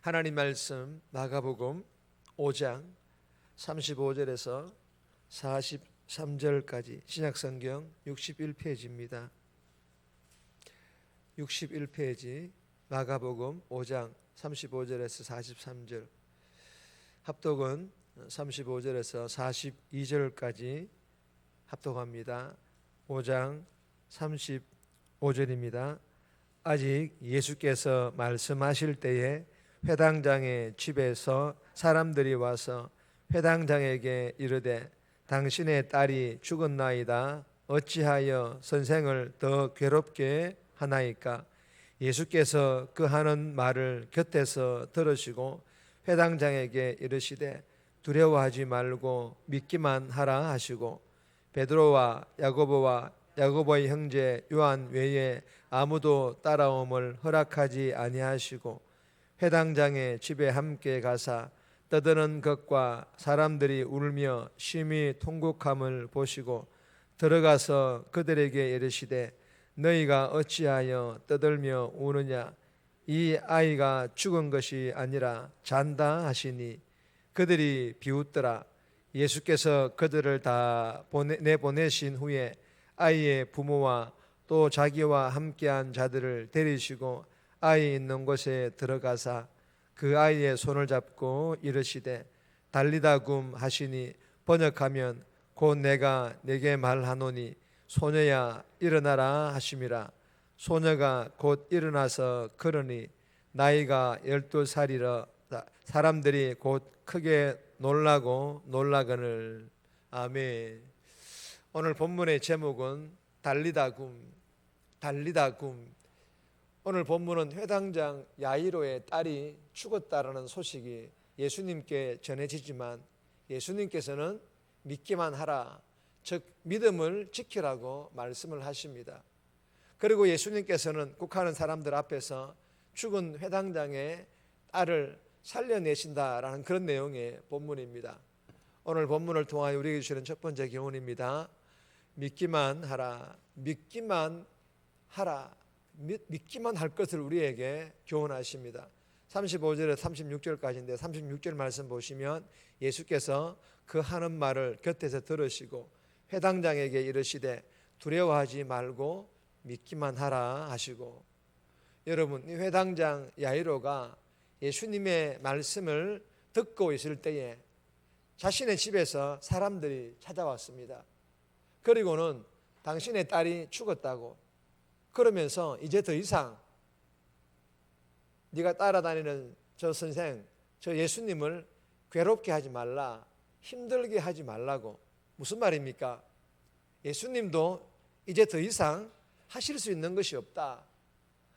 하나님 말씀 마가복음 5장 35절에서 43절까지 신약성경 61페이지입니다. 61페이지 마가복음 5장 35절에서 43절, 합독은 35절에서 42절까지 합독합니다. 5장 35절입니다. 아직 예수께서 말씀하실 때에 회당장의 집에서 사람들이 와서 회당장에게 이르되 당신의 딸이 죽었나이다. 어찌하여 선생을 더 괴롭게 하나이까? 예수께서 그 하는 말을 곁에서 들으시고 회당장에게 이르시되 두려워하지 말고 믿기만 하라 하시고 베드로와 야고보와 야고보의 형제 요한 외에 아무도 따라옴을 허락하지 아니하시고 회당장의 집에 함께 가사 떠드는 것과 사람들이 울며 심히 통곡함을 보시고 들어가서 그들에게 이르시되 너희가 어찌하여 떠들며 우느냐? 이 아이가 죽은 것이 아니라 잔다 하시니 그들이 비웃더라. 예수께서 그들을 다 내보내신 후에 아이의 부모와 또 자기와 함께한 자들을 데리시고 아이 있는 곳에 들어가사 그 아이의 손을 잡고 이르시되 달리다굼 하시니 번역하면 곧 내가 내게 말하노니 소녀야 일어나라 하심이라. 소녀가 곧 일어나서 걸으니 나이가 12살이라. 사람들이 곧 크게 놀라고 놀라거늘. 아멘. 오늘 본문의 제목은 달리다굼. 오늘 본문은 회당장 야이로의 딸이 죽었다라는 소식이 예수님께 전해지지만 예수님께서는 믿기만 하라, 즉 믿음을 지키라고 말씀을 하십니다. 그리고 예수님께서는 국하는 사람들 앞에서 죽은 회당장의 딸을 살려내신다라는 그런 내용의 본문입니다. 오늘 본문을 통하여 우리에게 주시는 첫 번째 교훈입니다. 믿기만 하라. 믿기만 할 것을 우리에게 교훈하십니다. 35절에서 36절까지인데 36절 말씀 보시면 예수께서 그 하는 말을 곁에서 들으시고 회당장에게 이르시되 두려워하지 말고 믿기만 하라 하시고, 여러분, 이 회당장 야이로가 예수님의 말씀을 듣고 있을 때에 자신의 집에서 사람들이 찾아왔습니다. 그리고는 당신의 딸이 죽었다고, 그러면서 이제 더 이상 네가 따라다니는 저 선생, 저 예수님을 괴롭게 하지 말라, 힘들게 하지 말라고. 무슨 말입니까? 예수님도 이제 더 이상 하실 수 있는 것이 없다.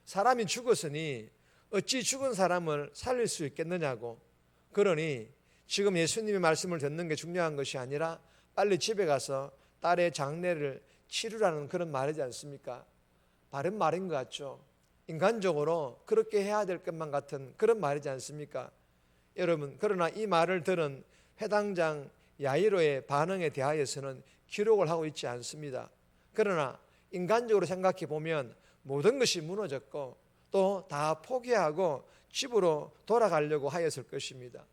사람이 죽었으니 어찌 죽은 사람을 살릴 수 있겠느냐고. 그러니 지금 예수님의 말씀을 듣는 게 중요한 것이 아니라 빨리 집에 가서 딸의 장례를 치르라는 그런 말이지 않습니까? 바른 말인 것 같죠? 인간적으로 그렇게 해야 될 것만 같은 그런 말이지 않습니까? 여러분, 그러나 이 말을 들은 회당장 야이로의 반응에 대하여서는 기록을 하고 있지 않습니다. 그러나 인간적으로 생각해 보면 모든 것이 무너졌고 또 다 포기하고 집으로 돌아가려고 하였을 것입니다.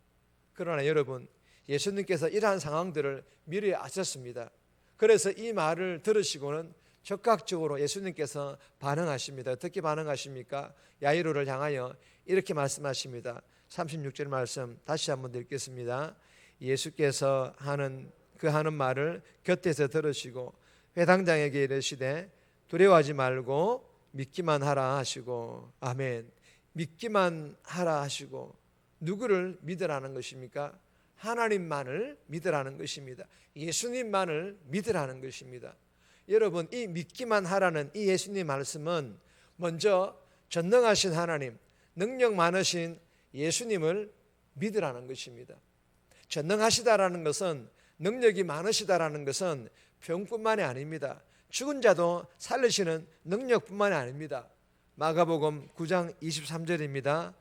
그러나 여러분, 예수님께서 이러한 상황들을 미리 아셨습니다. 그래서 이 말을 들으시고는 적극적으로 예수님께서 반응하십니다. 어떻게 반응하십니까? 야이로를 향하여 이렇게 말씀하십니다. 36절 말씀 다시 한번 읽겠습니다. 예수께서 하는 말을 곁에서 들으시고 회당장에게 이르시되 두려워하지 말고 믿기만 하라 하시고. 아멘. 믿기만 하라 하시고, 누구를 믿으라는 것입니까? 하나님만을 믿으라는 것입니다. 예수님만을 믿으라는 것입니다. 여러분, 이 믿기만 하라는 이 예수님 말씀은 먼저 전능하신 하나님, 능력 많으신 예수님을 믿으라는 것입니다. 전능하시다라는 것은, 능력이 많으시다라는 것은 병뿐만이 아닙니다. 죽은 자도 살리시는 능력뿐만이 아닙니다. 마가복음 9장 23절입니다.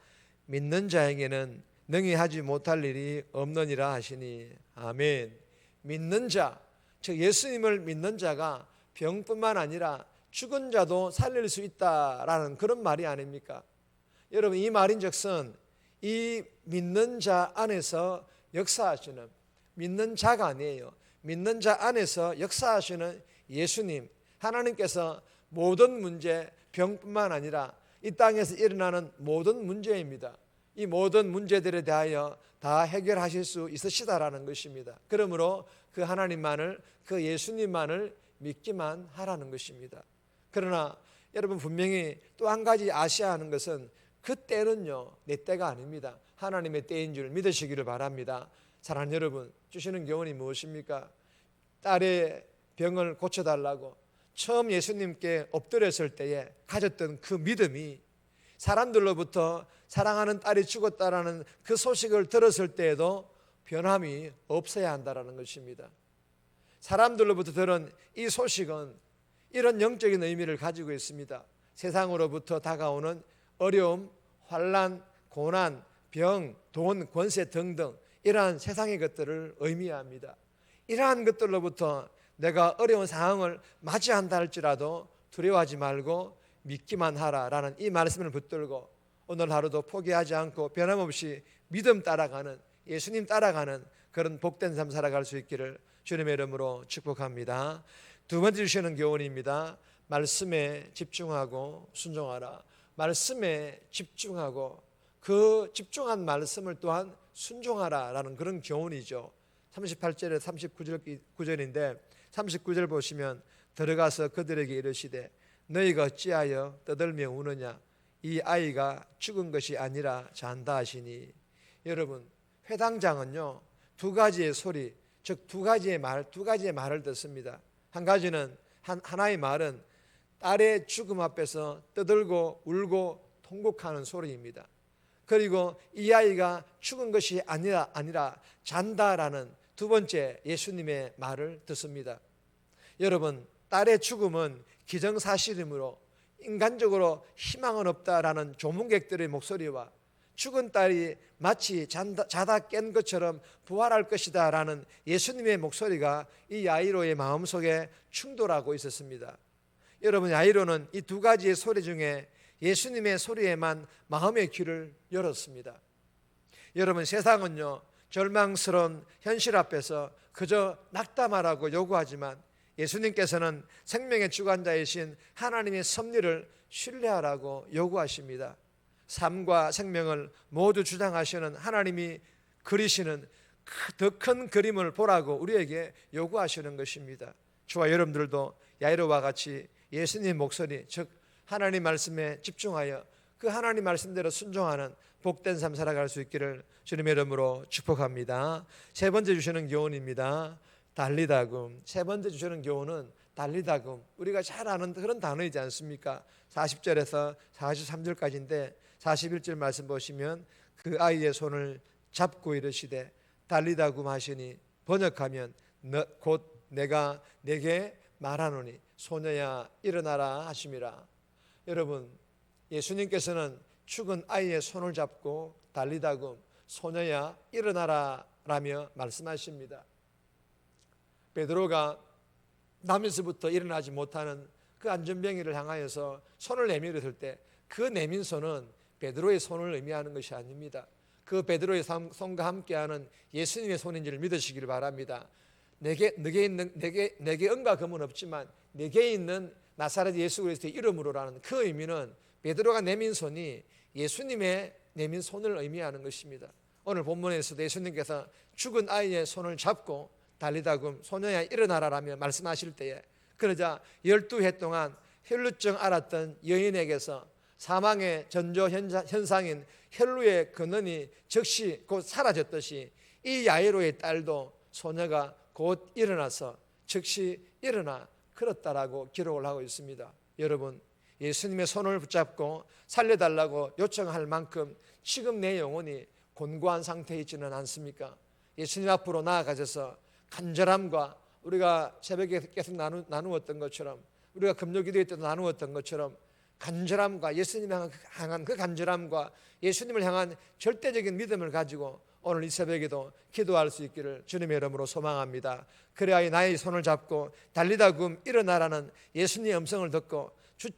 믿는 자에게는 능히 하지 못할 일이 없느니라 하시니. 아멘. 믿는 자, 즉 예수님을 믿는 자가 병뿐만 아니라 죽은 자도 살릴 수 있다라는 그런 말이 아닙니까? 여러분, 이 말인즉슨 이 믿는 자 안에서 역사하시는, 믿는 자가 아니에요, 믿는 자 안에서 역사하시는 예수님, 하나님께서 모든 문제, 병뿐만 아니라 이 땅에서 일어나는 모든 문제입니다. 이 모든 문제들에 대하여 다 해결하실 수 있으시다라는 것입니다. 그러므로 그 하나님만을, 그 예수님만을 믿기만 하라는 것입니다. 그러나 여러분 분명히 또 한 가지 아셔야 하는 것은 그 때는요, 내 때가 아닙니다. 하나님의 때인 줄 믿으시기를 바랍니다. 사랑하는 여러분, 주시는 교훈이 무엇입니까? 딸의 병을 고쳐달라고 처음 예수님께 엎드렸을 때에 가졌던 그 믿음이 사람들로부터 사랑하는 딸이 죽었다라는 그 소식을 들었을 때에도 변함이 없어야 한다는 것입니다. 사람들로부터 들은 이 소식은 이런 영적인 의미를 가지고 있습니다. 세상으로부터 다가오는 어려움, 환난, 고난, 병, 돈, 권세 등등 이러한 세상의 것들을 의미합니다. 이러한 것들로부터 내가 어려운 상황을 맞이한다 할지라도 두려워하지 말고 믿기만 하라라는 이 말씀을 붙들고 오늘 하루도 포기하지 않고 변함없이 믿음 따라가는, 예수님 따라가는 그런 복된 삶 살아갈 수 있기를 주님의 이름으로 축복합니다. 두 번째 주시는 교훈입니다. 말씀에 집중하고 순종하라. 말씀에 집중하고 그 집중한 말씀을 또한 순종하라라는 그런 교훈이죠. 38절에 39절인데 39절 보시면 들어가서 그들에게 이르시되 너희가 어찌하여 떠들며 우느냐 이 아이가 죽은 것이 아니라 잔다 하시니. 여러분, 회당장은요 두 가지의 소리, 즉 두 가지의 말을 듣습니다. 한 가지는 하나의 말은 딸의 죽음 앞에서 떠들고 울고 통곡하는 소리입니다. 그리고 이 아이가 죽은 것이 아니라 잔다라는 두 번째 예수님의 말을 듣습니다. 여러분, 딸의 죽음은 기정사실이므로 인간적으로 희망은 없다라는 조문객들의 목소리와 죽은 딸이 마치 자다 깬 것처럼 부활할 것이다 라는 예수님의 목소리가 이 야이로의 마음속에 충돌하고 있었습니다. 여러분, 야이로는 이 두 가지의 소리 중에 예수님의 소리에만 마음의 귀를 열었습니다. 여러분, 세상은요 절망스러운 현실 앞에서 그저 낙담하라고 요구하지만 예수님께서는 생명의 주관자이신 하나님의 섭리를 신뢰하라고 요구하십니다. 삶과 생명을 모두 주장하시는 하나님이 그리시는 더 큰 그림을 보라고 우리에게 요구하시는 것입니다. 저와 여러분들도 야이로와 같이 예수님 목소리, 즉 하나님 말씀에 집중하여 그 하나님 말씀대로 순종하는 복된 삶 살아갈 수 있기를 주님의 이름으로 축복합니다. 세 번째 주시는 교훈입니다. 달리다금. 세 번째 주시는 교훈은 달리다금. 우리가 잘 아는 그런 단어이지 않습니까? 40절에서 43절까지인데 41절 말씀 보시면 그 아이의 손을 잡고 이르시되 달리다금 하시니 번역하면 곧 내가 내게 말하노니 소녀야 일어나라 하심이라. 여러분, 예수님께서는 죽은 아이의 손을 잡고 달리다금 소녀야 일어나라 라며 말씀하십니다. 베드로가 남에서부터 일어나지 못하는 그 안전병이를 향하여서 손을 내밀었을 때 그 내민 손은 베드로의 손을 의미하는 것이 아닙니다. 그 베드로의 손과 함께하는 예수님의 손인지를 믿으시기를 바랍니다. 내게 은과 금은 없지만 내게 있는 나사렛 예수 그리스도의 이름으로라는 그 의미는 베드로가 내민 손이 예수님의 내민 손을 의미하는 것입니다. 오늘 본문에서도 예수님께서 죽은 아이의 손을 잡고 달리다금 소녀야 일어나라라며 말씀하실 때에 그러자 12해 동안 혈루증 앓았던 여인에게서 사망의 전조 현상인 혈루의 근원이 즉시 곧 사라졌듯이 이 야이로의 딸도 소녀가 곧 일어나서 즉시 일어나 걸었다라고 기록을 하고 있습니다. 여러분, 예수님의 손을 붙잡고 살려달라고 요청할 만큼 지금 내 영혼이 곤고한 상태에 있지는 않습니까? 예수님 앞으로 나아가셔서 간절함과 우리가 새벽에 계속 나누었던 것처럼 우리가 금요기도회 때도 나누었던 것처럼 간절함과 예수님을 향한 그 간절함과 예수님을 향한 절대적인 믿음을 가지고 오늘 이 새벽에도 기도할 수 있기를 주님의 이름으로 소망합니다. 그래야 나의 손을 잡고 달리다금 일어나라는 예수님의 음성을 듣고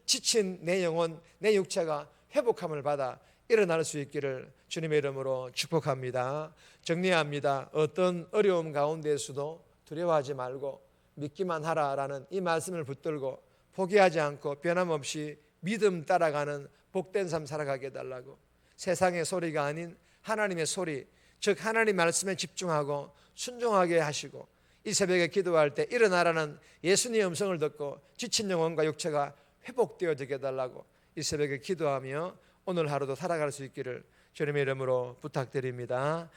지친 내 영혼, 내 육체가 회복함을 받아 일어날 수 있기를 주님의 이름으로 축복합니다. 정리합니다. 어떤 어려움 가운데서도 두려워하지 말고 믿기만 하라라는 이 말씀을 붙들고 포기하지 않고 변함없이 믿음 따라가는 복된 삶 살아가게 해달라고, 세상의 소리가 아닌 하나님의 소리, 즉 하나님 말씀에 집중하고 순종하게 하시고, 이 새벽에 기도할 때 일어나라는 예수님의 음성을 듣고 지친 영혼과 육체가 회복되어지게 해달라고 이 새벽에 기도하며 오늘 하루도 살아갈 수 있기를 주님의 이름으로 부탁드립니다.